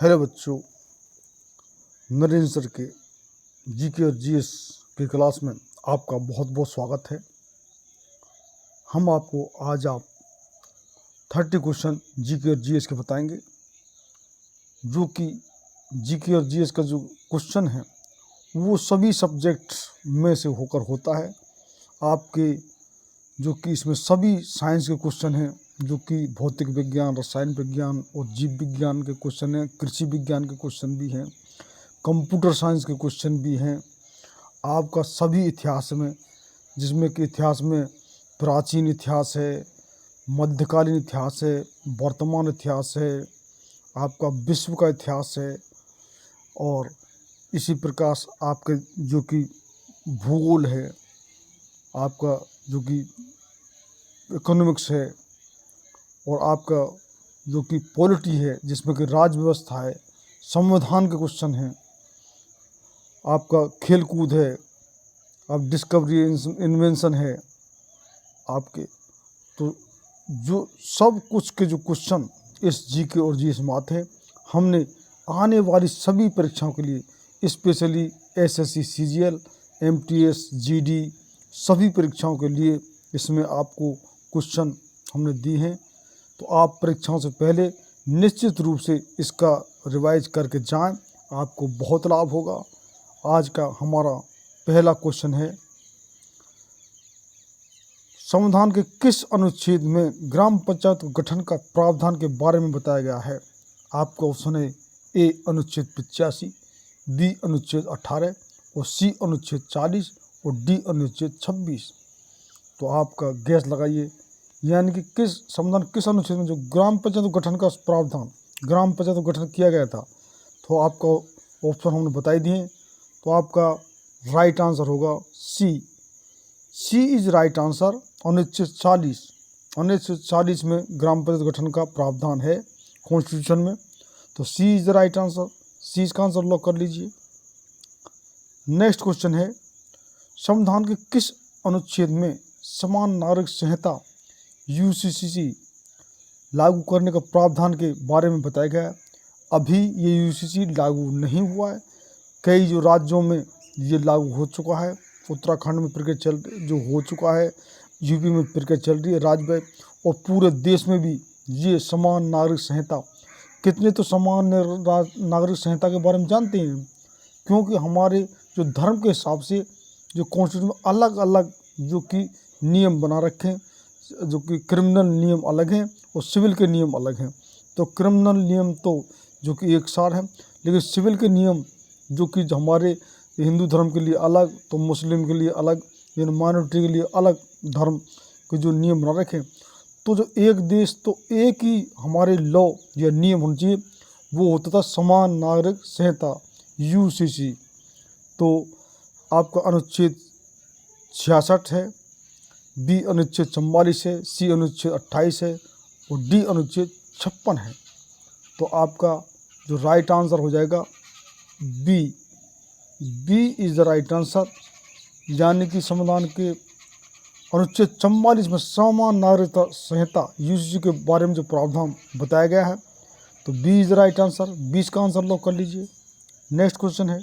Hello बच्चों, Narendra sir के GK और जीएस की क्लास में आपका बहुत बहुत स्वागत है। हम आपको आज 30 क्वेश्चन जीके और जीएस के बताएंगे, जो कि जीके और जीएस का जो क्वेश्चन है वो सभी सब्जेक्ट में से होकर होता है आपके, जो कि इसमें सभी साइंस के क्वेश्चन हैं, जो कि भौतिक विज्ञान, रसायन विज्ञान और जीव विज्ञान के क्वेश्चन हैं, कृषि विज्ञान के क्वेश्चन भी हैं, कंप्यूटर साइंस के क्वेश्चन भी हैं। आपका सभी इतिहास में, जिसमें कि इतिहास में प्राचीन इतिहास है, मध्यकालीन इतिहास है, वर्तमान इतिहास है, आपका विश्व का इतिहास है, और इसी प्रकार आपके जो कि भूगोल है, आपका जो कि इकोनॉमिक्स है, और आपका जो कि पॉलिटी है जिसमें कि राज्य व्यवस्था है, संविधान के क्वेश्चन हैं, आपका खेल कूद है, अब डिस्कवरी इन्वेंशन है आपके। तो जो सब कुछ के जो क्वेश्चन इस जीके और जीएस में आते हैं, हमने आने वाली सभी परीक्षाओं के लिए specially SSC, CGL, MTS, GD सभी परीक्षाओं के लिए इसमें आपको क्वेश्चन हमने दिए हैं। तो आप परीक्षाओं से पहले निश्चित रूप से इसका रिवाइज करके जाएं, आपको बहुत लाभ होगा। आज का हमारा पहला क्वेश्चन है, संविधान के किस अनुच्छेद में ग्राम पंचायत गठन का प्रावधान के बारे में बताया गया है? आपका ऑप्शन है ए अनुच्छेद 85, बी अनुच्छेद 18 और सी अनुच्छेद 40 और डी अनुच्छेद 26। तो आपका गैस लगाइए, यानी कि किस संविधान किस अनुच्छेद में जो ग्राम पंचायत गठन का प्रावधान, ग्राम पंचायत गठन किया गया था। तो आपका ऑप्शन हमने बता ही दिए। तो आपका राइट आंसर होगा सी इज राइट आंसर। 1940 में ग्राम पंचायत गठन का प्रावधान है कॉन्स्टिट्यूशन में। तो सी इज द राइट आंसर, सी इसका आंसर लॉक कर लीजिए। नेक्स्ट क्वेश्चन है, संविधान के किस अनुच्छेद में समान नागरिक संहिता यूसीसी लागू करने का प्रावधान के बारे में बताया गया है? अभी ये यूसीसी लागू नहीं हुआ है, कई जो राज्यों में ये लागू हो चुका है। उत्तराखंड में प्रक्रिया जो हो चुका है, यूपी में प्रक्रिया चल रही है राज्य में, और पूरे देश में भी ये समान नागरिक संहिता। कितने तो समान नागरिक संहिता के बारे में जानते हैं, क्योंकि हमारे जो धर्म के हिसाब से जो कॉन्स्टिट्यूशन में अलग अलग जो कि नियम बना रखे हैं, जो कि क्रिमिनल नियम अलग हैं और सिविल के नियम अलग हैं। तो क्रिमिनल नियम तो जो कि एक सार है, लेकिन सिविल के नियम जो कि हमारे हिंदू धर्म के लिए अलग, तो मुस्लिम के लिए अलग, यानी माइनॉरिटी के लिए अलग धर्म के जो नियम बना रखे। तो जो एक देश, तो एक ही हमारे लॉ या नियम होना चाहिए, वो होता था समान नागरिक संहिता यूसीसी। तो आपका अनुच्छेद 66 है, बी अनुच्छेद 44 है, सी अनुच्छेद 28 है और डी अनुच्छेद 56 है। तो आपका जो राइट आंसर हो जाएगा B is the right answer, यानी कि संविधान के अनुच्छेद 44 में समान नागरिकता संहिता यूसीसी के बारे में जो प्रावधान बताया गया है। तो B is the right answer, 20 का आंसर लॉक कर लीजिए। नेक्स्ट क्वेश्चन है,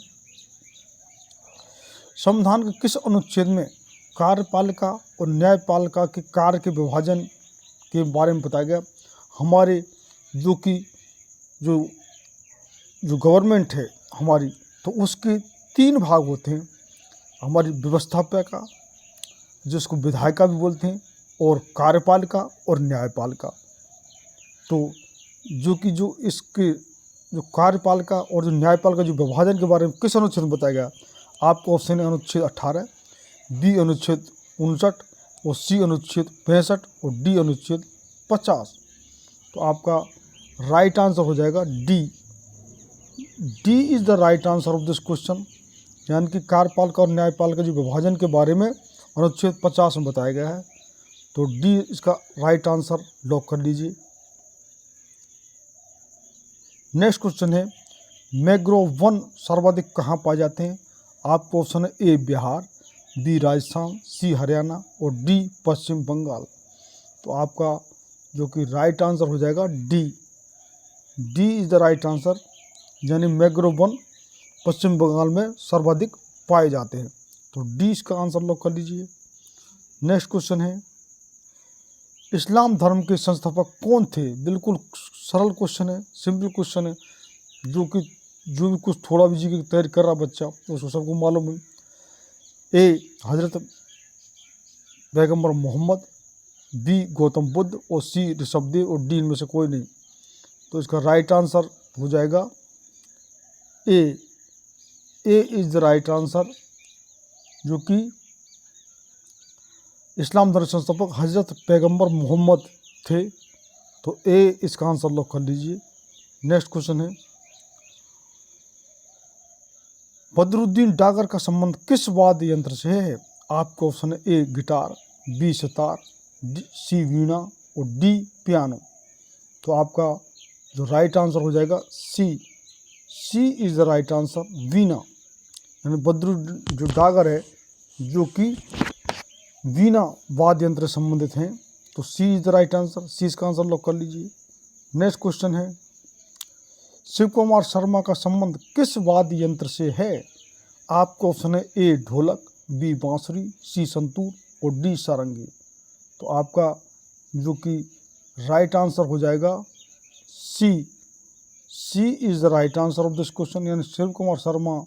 संविधान के किस अनुच्छेद में कार्यपालिका और न्यायपालिका के कार्य के विभाजन के बारे में बताया गया? हमारे जो कि जो गवर्नमेंट है हमारी, तो उसके 3 भाग होते हैं, हमारी व्यवस्थापिका जिसको विधायिका भी बोलते हैं, और कार्यपालिका और न्यायपालिका। तो जो कि जो इसके जो कार्यपालिका और जो न्यायपालिका जो विभाजन के बारे में किस अनुच्छेद में बताया गया? आपको ऑप्शन है अनुच्छेद 18, बी अनुच्छेद 59 और सी अनुच्छेद 65 और डी अनुच्छेद 50। तो आपका राइट आंसर हो जाएगा D is the right answer of this question, यानी कि कार्यपालिका और न्यायपालिका जो विभाजन के बारे में अनुच्छेद 50 में बताया गया है। तो डी इसका राइट आंसर लॉक कर लीजिए। नेक्स्ट क्वेश्चन है, मैंग्रोव वन सर्वाधिक कहाँ पाए जाते हैं? आपको ऑप्शन है ए बिहार, बी राजस्थान, सी हरियाणा और डी पश्चिम बंगाल। तो आपका जो कि राइट आंसर हो जाएगा D is the right answer, यानी मैंग्रोव वन पश्चिम बंगाल में सर्वाधिक पाए जाते हैं। तो डी इसका आंसर लॉक कर लीजिए। नेक्स्ट क्वेश्चन है, इस्लाम धर्म के संस्थापक कौन थे? बिल्कुल सरल क्वेश्चन है, सिंपल क्वेश्चन है, जो भी कुछ थोड़ा भी जी की तैयारी कर रहा बच्चा उसको सबको मालूम है। ए हजरत पैगम्बर मोहम्मद, बी गौतम बुद्ध और सी ऋषभदेव और डी इनमें से कोई नहीं। तो इसका राइट आंसर हो जाएगा A. A is the right answer, जो कि इस्लाम धर्म संस्थापक हजरत पैगम्बर मोहम्मद थे। तो ए इसका आंसर लॉक कर लीजिए। नेक्स्ट क्वेश्चन है, बदरुद्दीन डागर का संबंध किस वाद्य यंत्र से है? आपका ऑप्शन है ए गिटार, बी सितार, सी वीणा और डी पियानो। तो आपका जो राइट आंसर हो जाएगा C. C is the right answer, वीणा। यानी बदरुद्दीन जो डागर है जो कि वीणा वाद्य यंत्र से संबंधित हैं। तो सी इज द राइट आंसर, सी इसका आंसर लॉक कर लीजिए। नेक्स्ट क्वेश्चन है, शिव कुमार शर्मा का संबंध किस वाद्य यंत्र से है? आपका ऑप्शन है ए ढोलक, बी बांसुरी, सी संतूर और डी सारंगी। तो आपका जो कि राइट आंसर हो जाएगा C. C is the right answer of this question. यानी शिव कुमार शर्मा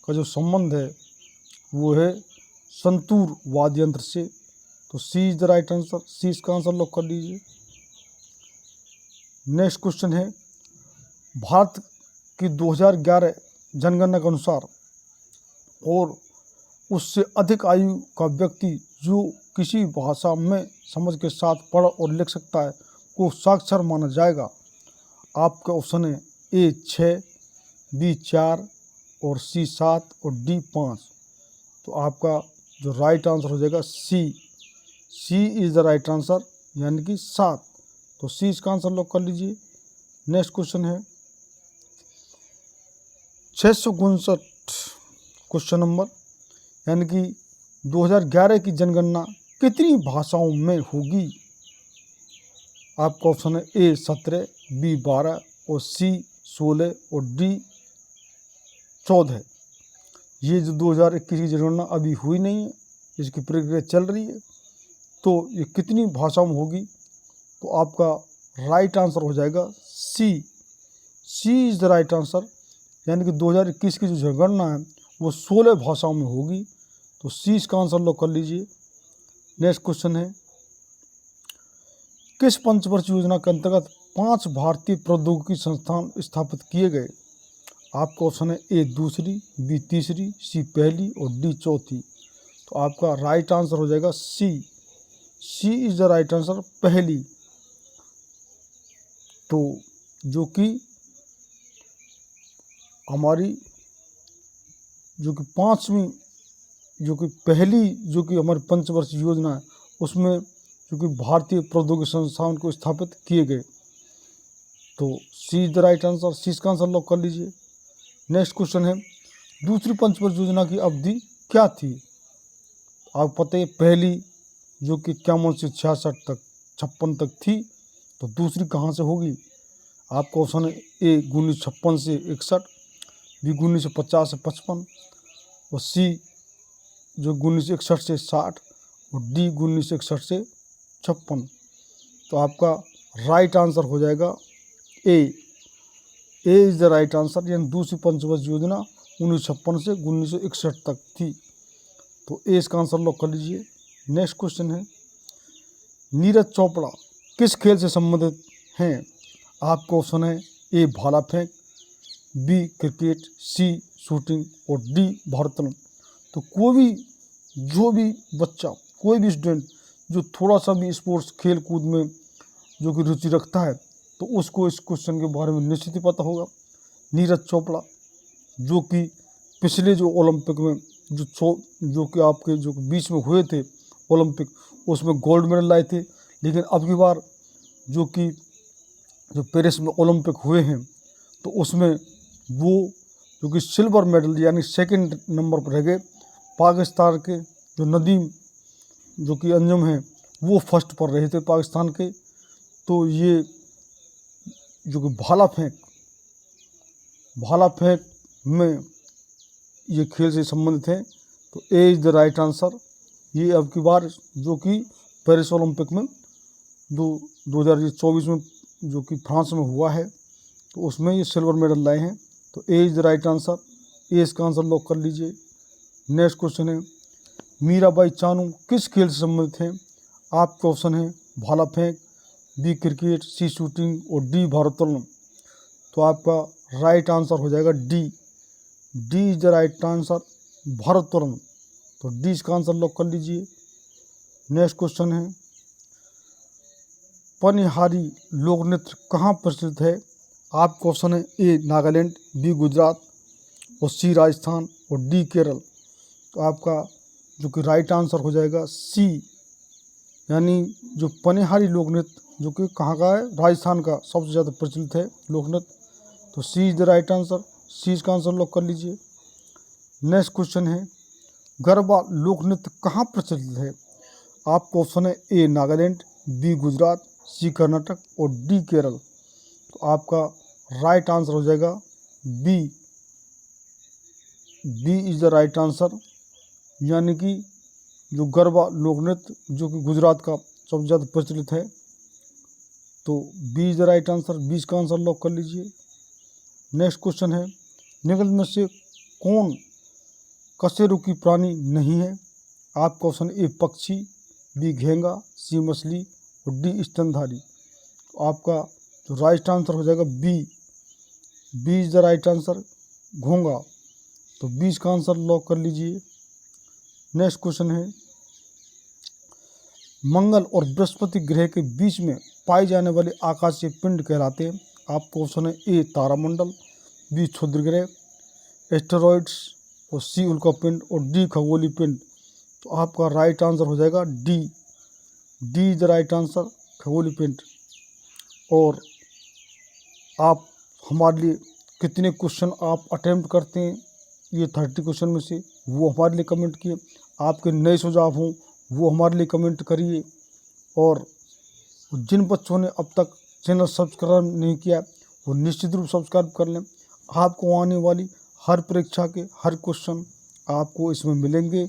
का जो संबंध है वो है संतूर वाद्य यंत्र से। तो सी इज द राइट आंसर, सी इसका आंसर लॉक कर दीजिए। नेक्स्ट क्वेश्चन है, भारत की 2011 जनगणना के अनुसार और उससे अधिक आयु का व्यक्ति जो किसी भाषा में समझ के साथ पढ़ और लिख सकता है को साक्षर माना जाएगा। आपका ऑप्शन है ए 6, बी 4 और सी 7 और डी 5। तो आपका जो राइट आंसर हो जाएगा C. C is the right answer, यानी कि 7। तो सी इसका आंसर लॉक कर लीजिए। नेक्स्ट क्वेश्चन है 659 क्वेश्चन नंबर, यानी कि 2011 की जनगणना कितनी भाषाओं में होगी? आपका ऑप्शन है ए 17, बी 12 और सी 16 और डी 14। ये जो 2021 की जनगणना अभी हुई नहीं है, इसकी प्रक्रिया चल रही है। तो ये कितनी भाषाओं में होगी? तो आपका राइट आंसर हो जाएगा C. C is the right answer, यानी कि 2021 की जो जनगणना है वो 16 भाषाओं में होगी। तो सी इसका आंसर लॉक कर लीजिए। नेक्स्ट क्वेश्चन है, किस पंचवर्षीय योजना के अंतर्गत 5 भारतीय प्रौद्योगिकी संस्थान स्थापित किए गए? आपका ऑप्शन है ए दूसरी, बी तीसरी, सी पहली और डी चौथी। तो आपका राइट आंसर हो जाएगा C. C is the right answer, पहली। तो जो कि हमारी जो कि 5वीं जो कि पहली जो कि हमारी पंचवर्षीय योजना है उसमें जो कि भारतीय प्रौद्योगिकी संस्थान को स्थापित किए गए। तो सी इज द राइट आंसर, सी इसका आंसर लॉक कर लीजिए। नेक्स्ट क्वेश्चन है, दूसरी पंचवर्षीय योजना की अवधि क्या थी? आपको पता है पहली जो कि 51 से 66 तक 56 तक थी, तो दूसरी कहाँ से होगी? आपका ऑप्शन है ए 1956 से 61, बी 1950 से 55 और सी जो 1961 से 60 और डी 1961 से 56। तो आपका राइट आंसर हो जाएगा A. A is the right answer, यानी दूसरी पंचवर्षीय योजना 1956 से 1961 तक थी। तो ए इसका आंसर लॉक कर लीजिए। नेक्स्ट क्वेश्चन है, नीरज चोपड़ा किस खेल से संबंधित हैं? आपका ऑप्शन है ए भाला फेंक, बी क्रिकेट, सी शूटिंग और डी भारोत्तोलन। तो जो भी बच्चा, कोई भी स्टूडेंट जो थोड़ा सा भी स्पोर्ट्स खेल कूद में जो कि रुचि रखता है तो उसको इस क्वेश्चन के बारे में निश्चित ही पता होगा। नीरज चोपड़ा जो कि पिछले जो ओलंपिक में जो कि आपके जो बीच में हुए थे ओलंपिक, उसमें गोल्ड मेडल लाए थे, लेकिन अब की बार जो पेरिस में ओलंपिक हुए हैं तो उसमें वो जो कि सिल्वर मेडल यानी सेकंड नंबर पर रह गए। पाकिस्तान के जो नदीम जो कि अंजुम हैं वो फर्स्ट पर रहे थे पाकिस्तान के। तो ये जो कि भाला फेंक भाला फेंक में ये खेल से संबंधित है। तो A is the right answer. ये अब की बार जो कि पेरिस ओलंपिक में 2024 में जो कि फ्रांस में हुआ है, तो उसमें ये सिल्वर मेडल लाए हैं। तो A is the right answer. A इसका आंसर लॉक कर लीजिए। नेक्स्ट क्वेश्चन है, मीराबाई चानू किस खेल से संबंधित हैं? आपके ऑप्शन है भाला फेंक, बी क्रिकेट, सी शूटिंग और डी भारोत्तोलन। तो आपका राइट आंसर हो जाएगा D. D is the right answer, भारोत्तोलन। तो डी इसका आंसर लॉक कर लीजिए। नेक्स्ट क्वेश्चन है, पनिहारी लोक नृत्य कहाँ प्रचलित है? आपका ऑप्शन है ए नागालैंड, बी गुजरात और सी राजस्थान और डी केरल। तो आपका जो कि राइट आंसर हो जाएगा सी, यानी जो पनिहारी लोक नृत्य जो कि कहाँ का है, राजस्थान का सबसे ज़्यादा प्रचलित है लोक नृत्य। तो सी इज द राइट आंसर। सी इसका आंसर लॉक कर लीजिए। नेक्स्ट क्वेश्चन है, गरबा लोक नृत्य कहाँ प्रचलित है? आपका ऑप्शन है A Nagaland, B Gujarat, C Karnataka और डी केरल। तो आपका राइट आंसर हो जाएगा B. B is the right answer, यानी कि जो गरबा लोक नृत्य जो कि गुजरात का सबसे ज़्यादा प्रचलित है। तो B is the right answer. B इसका आंसर लॉक कर लीजिए। नेक्स्ट क्वेश्चन है, निम्न में से कौन कशेरुकी प्राणी नहीं है? आपका ऑप्शन ए पक्षी, बी घेंगा, सी मछली और डी स्तनधारी। तो आपका जो राइट आंसर हो जाएगा B. B is the right answer, घोंगा। तो बी इसका आंसर लॉक कर लीजिए। नेक्स्ट क्वेश्चन है, मंगल और बृहस्पति ग्रह के बीच में पाए जाने वाले आकाशीय पिंड कहलाते हैं। आपका ऑप्शन है ए तारामंडल, बी क्षुद्र ग्रह, एस्टेरॉइड्स और सी उल्कापिंड और डी खगोलीय पिंड। तो आपका राइट आंसर हो जाएगा D. D is the right answer, खगोलीय पिंड। और आप हमारे लिए कितने क्वेश्चन आप अटेम्प्ट करते हैं ये 30 क्वेश्चन में से, वो हमारे लिए कमेंट किए। आपके नए सुझाव हों वो हमारे लिए कमेंट करिए। और जिन बच्चों ने अब तक चैनल सब्सक्राइब नहीं किया वो निश्चित रूप सब्सक्राइब कर लें। आपको आने वाली हर परीक्षा के हर क्वेश्चन आपको इसमें मिलेंगे।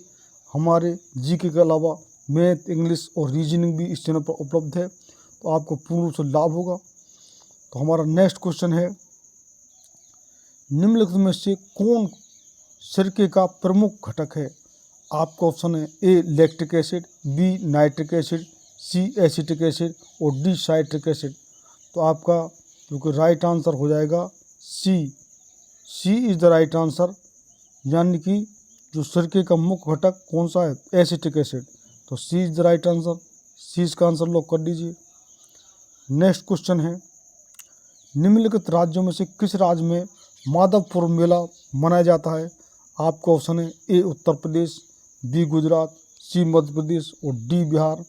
हमारे जीके के अलावा मैथ, इंग्लिश और रीजनिंग भी इस चैनल पर उपलब्ध है, तो आपको पूर्ण रूप से लाभ होगा। तो हमारा नेक्स्ट क्वेश्चन है, निम्नलिखित में से कौन सिरके का प्रमुख घटक है? आपका ऑप्शन है A lactic acid, B nitric acid, C acetic acid और डी साइट्रिक एसिड। तो आपका जो कि राइट आंसर हो जाएगा C. C is the right answer, यानी कि जो सिरके का मुख्य घटक कौन सा है, एसिटिक एसिड। तो सी इज़ द राइट आंसर। सी इसका आंसर लॉक कर दीजिए। नेक्स्ट क्वेश्चन है, निम्नलिखित राज्यों में से किस राज्य में माधवपुर मेला मनाया जाता है? आपका ऑप्शन है ए उत्तर प्रदेश, बी गुजरात, सी मध्य प्रदेश और डी बिहार।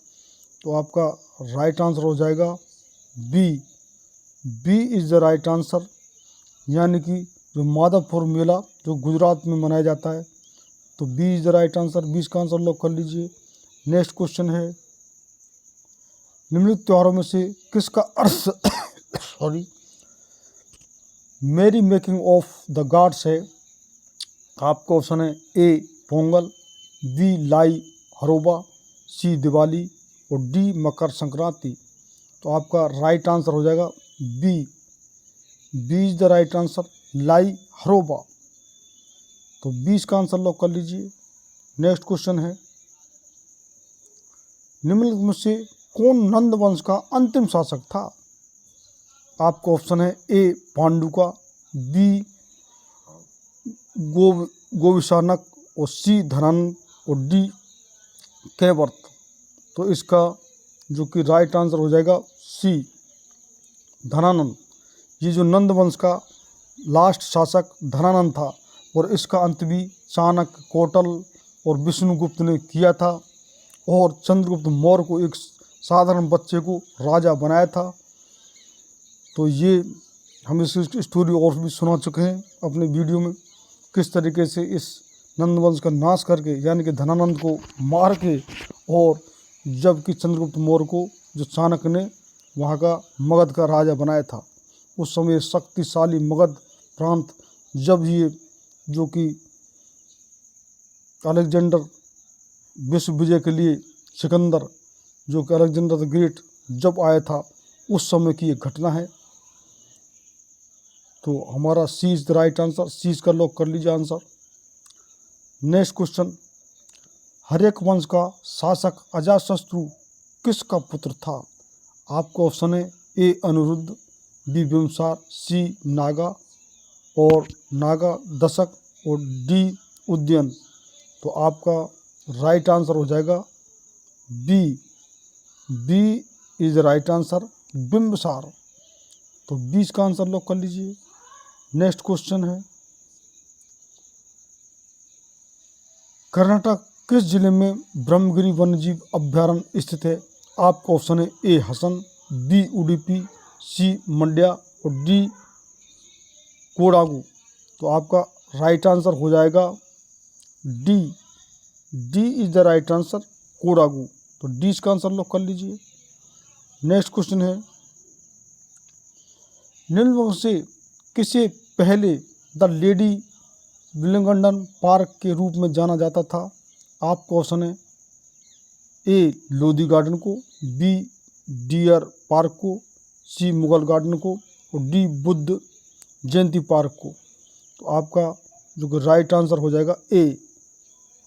तो आपका राइट आंसर हो जाएगा B. B is the right answer, यानी कि जो माधवपुर मेला जो गुजरात में मनाया जाता है। तो B is the right answer. B इसका आंसर लॉक कर लीजिए। नेक्स्ट क्वेश्चन है, निम्नलिखित त्योहारों में से किसका अर्थ मेरी मेकिंग ऑफ द गॉड्स है? आपका ऑप्शन है ए पोंगल, बी लाई हरोबा, सी दिवाली और डी मकर संक्रांति। तो आपका राइट आंसर हो जाएगा B. B is the right answer, Lai Haraoba. तो बी इसका आंसर लॉक कर लीजिए। नेक्स्ट क्वेश्चन है, निम्नलिखित में से कौन नंद वंश का अंतिम शासक था? आपका ऑप्शन है ए पांडुका, बी गोविशानक और सी धनानंद और डी कैवर्त। तो इसका जो कि राइट आंसर हो जाएगा सी, धनानंद। ये जो नंद वंश का लास्ट शासक धनानंद था और इसका अंत भी चाणक्य, कौटिल्य और विष्णुगुप्त ने किया था और चंद्रगुप्त मौर्य को एक साधारण बच्चे को राजा बनाया था। तो ये हम इस स्टोरी और भी सुना चुके हैं अपने वीडियो में, किस तरीके से इस नंदवंश का नाश करके यानी कि धनानंद को मार के, और जबकि चंद्रगुप्त मौर्य को जो चाणक्य ने वहाँ का मगध का राजा बनाया था। उस समय शक्तिशाली मगध प्रांत जब ये जो कि अलेक्जेंडर विश्व विजय के लिए सिकंदर जो कि अलेक्जेंडर द ग्रेट जब आया था उस समय की एक घटना है। तो हमारा सी इज द राइट आंसर, सी इसका लॉक कर लीजिए आंसर। नेक्स्ट क्वेश्चन, हर्यक वंश का शासक अजातशत्रु किसका पुत्र था? आपको ऑप्शन है ए अनिरुद्ध, बी बिंबिसार, सी नागा और नागा दशक और डी उदयन। तो आपका राइट आंसर हो जाएगा B, B is right answer, Bimbisara. तो 20 का आंसर लॉक कर लीजिए। नेक्स्ट क्वेश्चन है, कर्नाटक किस जिले में ब्रह्मगिरी वन्यजीव अभ्यारण्य स्थित है? आपका ऑप्शन है ए हसन, बी उडुपी, सी मंड्या और डी कोडागु। तो आपका राइट आंसर हो जाएगा D, D is the right answer, Kodagu. तो डी इसका आंसर लॉक कर लीजिए। नेक्स्ट क्वेश्चन है, निम्न में से किसे पहले द लेडी विलिंगडन पार्क के रूप में जाना जाता था? आपको ऑप्शन है ए लोधी गार्डन को, बी डियर पार्क को, सी मुगल गार्डन को और डी बुद्ध जयंती पार्क को। तो आपका जो कि राइट आंसर हो जाएगा A,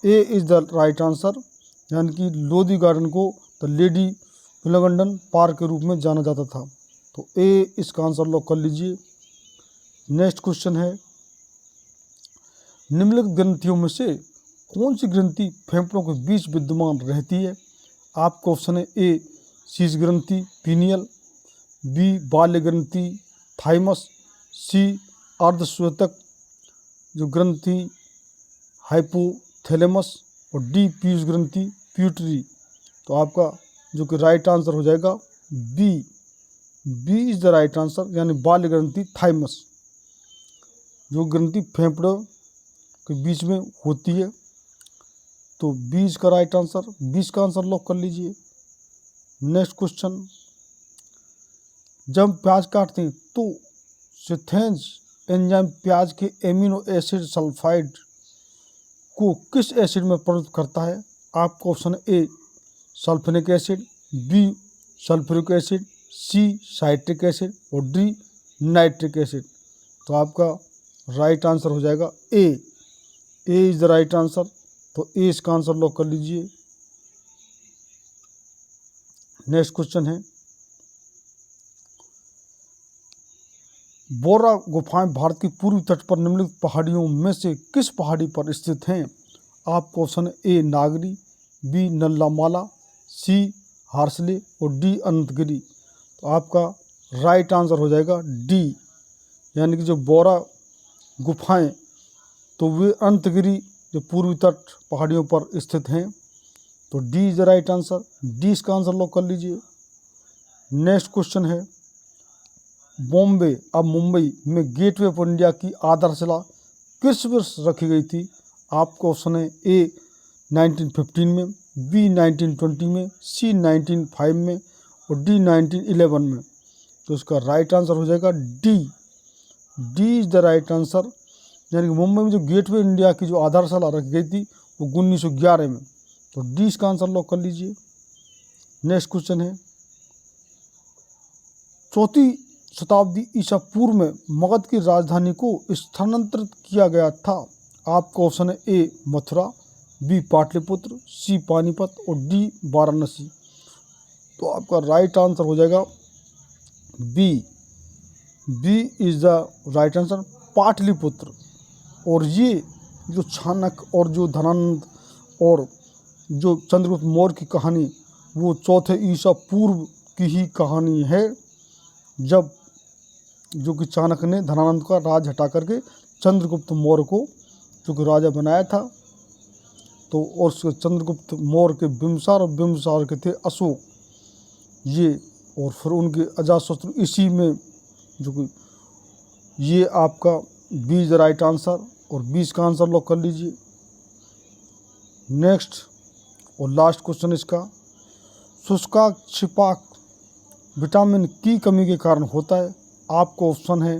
A is the right answer, यानी कि लोधी गार्डन को द लेडी विलिंगडन पार्क के रूप में जाना जाता था। तो ए इसका आंसर लॉक कर लीजिए। नेक्स्ट क्वेश्चन है, निम्नलिखित ग्रंथियों में से कौन सी ग्रंथि फेफड़ों के बीच विद्यमान रहती है? आपका ऑप्शन है ए शीश ग्रंथि पीनियल, बी बाल्य ग्रंथि थाइमस, सी अर्धस्वेतक जो ग्रंथि हाइपोथैलेमस और डी पीयूष ग्रंथि प्यूटरी। तो आपका जो कि राइट आंसर हो जाएगा B, B is the right answer, यानी बाल्य ग्रंथि थाइमस जो ग्रंथि फेफड़ों के बीच में होती है। तो 20 का राइट आंसर, 20 का आंसर लॉक कर लीजिए। नेक्स्ट क्वेश्चन, जब प्याज काटते हैं तो सिथेंज एंजाइम प्याज के एमिनो एसिड सल्फाइड को किस एसिड में परिवर्तित करता है? आपका option A sulphuric acid, B sulphuric acid, C citric acid और डी नाइट्रिक एसिड। तो आपका राइट आंसर हो जाएगा A, A is the right answer. तो ए इसका आंसर लॉक कर लीजिए। नेक्स्ट क्वेश्चन है, बोरा गुफाएं भारत की पूर्वी तट पर निम्नलिखित पहाड़ियों में से किस पहाड़ी पर स्थित हैं? आपका ऑप्शन है ए नागरी, बी नल्लामाला, सी हार्सले और डी अनंतगिरी। तो आपका राइट आंसर हो जाएगा डी, यानी कि जो बोरा गुफाएं तो वे अनंतगिरी जो पूर्वी तट पहाड़ियों पर स्थित हैं। तो D is the right answer, D इसका आंसर लॉक कर लीजिए। नेक्स्ट क्वेश्चन है, बॉम्बे अब मुंबई में गेटवे ऑफ इंडिया की आधारशिला किस वर्ष रखी गई थी? आपको ऑप्शन है ए 1915 में, बी 1920 में, सी 1905 में और डी 1911 में। तो इसका राइट आंसर हो जाएगा D, D is the right answer, यानी कि मुंबई में जो गेटवे इंडिया की जो आधारशिला रखी गई थी वो 1911 में। तो डी इसका आंसर लॉक कर लीजिए। नेक्स्ट क्वेश्चन है, 4वीं शताब्दी ईसा पूर्व में मगध की राजधानी को स्थानांतरित किया गया था। आपका ऑप्शन है A Mathura, B Pataliputra, C Panipat और डी वाराणसी। तो आपका राइट आंसर हो जाएगा B, B is the right answer, Pataliputra. और ये जो चाणक्य और जो धनानंद और जो चंद्रगुप्त मौर्य की कहानी वो 4थे ईसा पूर्व की ही कहानी है, जब जो कि चाणक्य ने धनानंद का राज हटा करके चंद्रगुप्त मौर्य को जो कि राजा बनाया था। तो और चंद्रगुप्त मौर्य के बिंबिसार और बिंबिसार के थे अशोक, ये और फिर उनके अजातशत्रु इसी में जो कि ये आपका 20 राइट आंसर और 20 का आंसर लॉक कर लीजिए। नेक्स्ट और लास्ट क्वेश्चन इसका, शुष्का छिपाक विटामिन की कमी के कारण होता है। आपको ऑप्शन है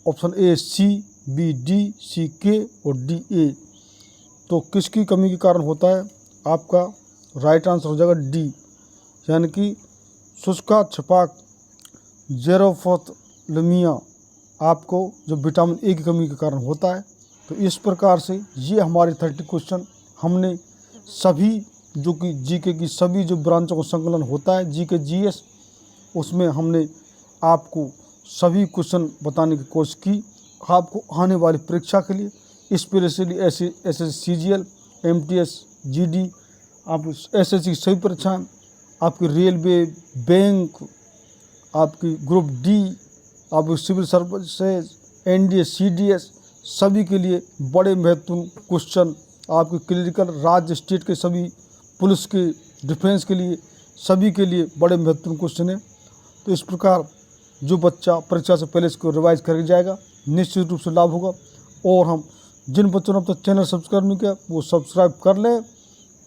option A C, B D, C के और डी ए। तो किसकी कमी के कारण होता है? आपका राइट आंसर हो जाएगा डी, यानी कि शुष्का छपाक जेरोफोथलमिया आपको जो विटामिन ए की कमी के कारण होता है। तो इस प्रकार से ये हमारे 30 क्वेश्चन हमने सभी जो कि जीके की सभी जो ब्रांचों का संकलन होता है जीके जीएस, उसमें हमने आपको सभी क्वेश्चन बताने की कोशिश की। आपको आने वाली परीक्षा के लिए स्पेशली CGL, MTS, GD, आप SSC की सभी परीक्षाएँ, आपकी रेलवे, बैंक, आपकी ग्रुप डी, आपकी सिविल सर्विसेज, NDA, CDS, सभी के लिए बड़े महत्वपूर्ण क्वेश्चन, आपके क्लिनिकल राज्य स्टेट के सभी, पुलिस के, डिफेंस के लिए, सभी के लिए बड़े महत्वपूर्ण क्वेश्चन है। तो इस प्रकार जो बच्चा परीक्षा से पहले इसको रिवाइज करके जाएगा निश्चित रूप से लाभ होगा। और हम जिन बच्चों ने अब तक चैनल सब्सक्राइब नहीं किया वो सब्सक्राइब कर लें,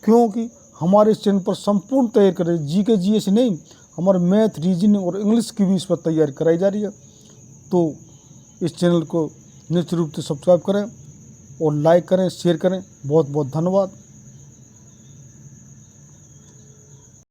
क्योंकि हमारे इस चैनल पर संपूर्ण तैयारी करें, जीके जीएस नहीं, हमारे मैथ, रीजनिंग और इंग्लिश की भी इस पर तैयारी कराई जा रही है। तो इस चैनल को निश्चित रूप से सब्सक्राइब करें और लाइक करें, शेयर करें। बहुत बहुत धन्यवाद।